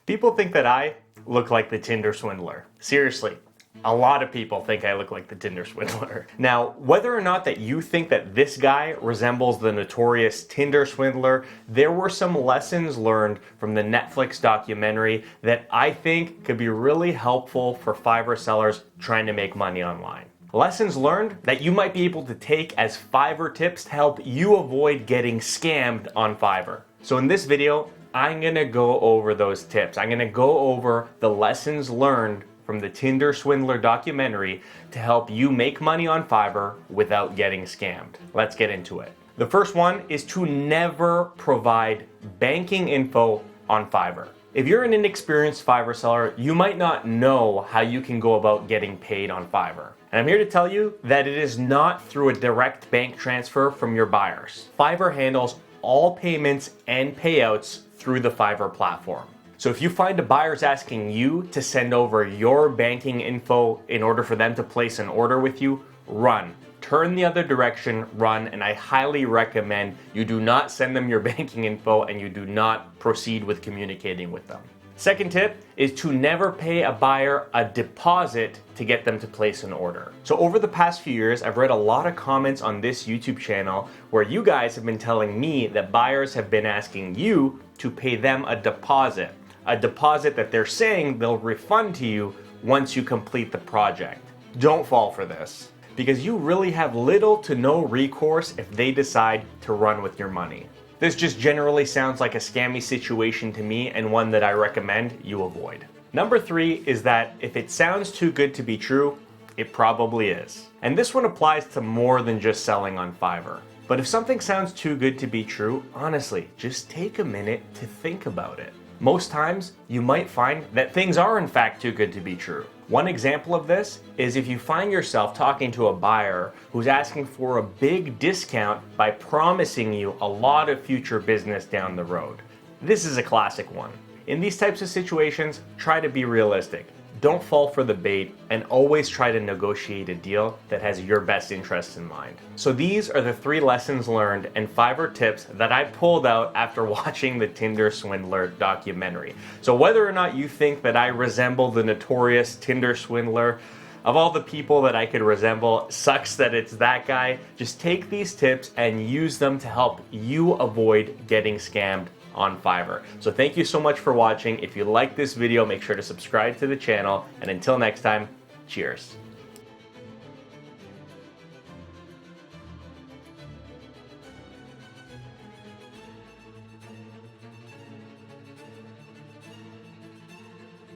People think that I look like the Tinder Swindler. Seriously, a lot of people think I look like the Tinder Swindler. Now, whether or not that you think that this guy resembles the notorious Tinder Swindler, there were some lessons learned from the Netflix documentary that I think could be really helpful for Fiverr sellers trying to make money online. Lessons learned that you might be able to take as Fiverr tips to help you avoid getting scammed on Fiverr. So in this video, I'm gonna go over those tips. I'm gonna go over the lessons learned from the Tinder Swindler documentary to help you make money on Fiverr without getting scammed. Let's get into it. The first one is to never provide banking info on Fiverr. If you're an inexperienced Fiverr seller, you might not know how you can go about getting paid on Fiverr. And I'm here to tell you that it is not through a direct bank transfer from your buyers. Fiverr handles all payments and payouts through the Fiverr platform. So if you find a buyer's asking you to send over your banking info in order for them to place an order with you, run. Turn the other direction, run, and I highly recommend you do not send them your banking info and you do not proceed with communicating with them. Second tip is to never pay a buyer a deposit to get them to place an order. So over the past few years, I've read a lot of comments on this YouTube channel where you guys have been telling me that buyers have been asking you to pay them a deposit that they're saying they'll refund to you once you complete the project. Don't fall for this, because you really have little to no recourse if they decide to run with your money. This just generally sounds like a scammy situation to me and one that I recommend you avoid. Number 3 is that if it sounds too good to be true, it probably is. And this one applies to more than just selling on Fiverr. But if something sounds too good to be true, honestly, just take a minute to think about it. Most times, you might find that things are in fact too good to be true. One example of this is if you find yourself talking to a buyer who's asking for a big discount by promising you a lot of future business down the road. This is a classic one. In these types of situations, try to be realistic. Don't fall for the bait and always try to negotiate a deal that has your best interests in mind. So these are the 3 lessons learned and Fiverr tips that I pulled out after watching the Tinder Swindler documentary. So whether or not you think that I resemble the notorious Tinder Swindler, of all the people that I could resemble, sucks that it's that guy, just take these tips and use them to help you avoid getting scammed on Fiverr. So thank you so much for watching. If you like this video, make sure to subscribe to the channel, and until next time, cheers.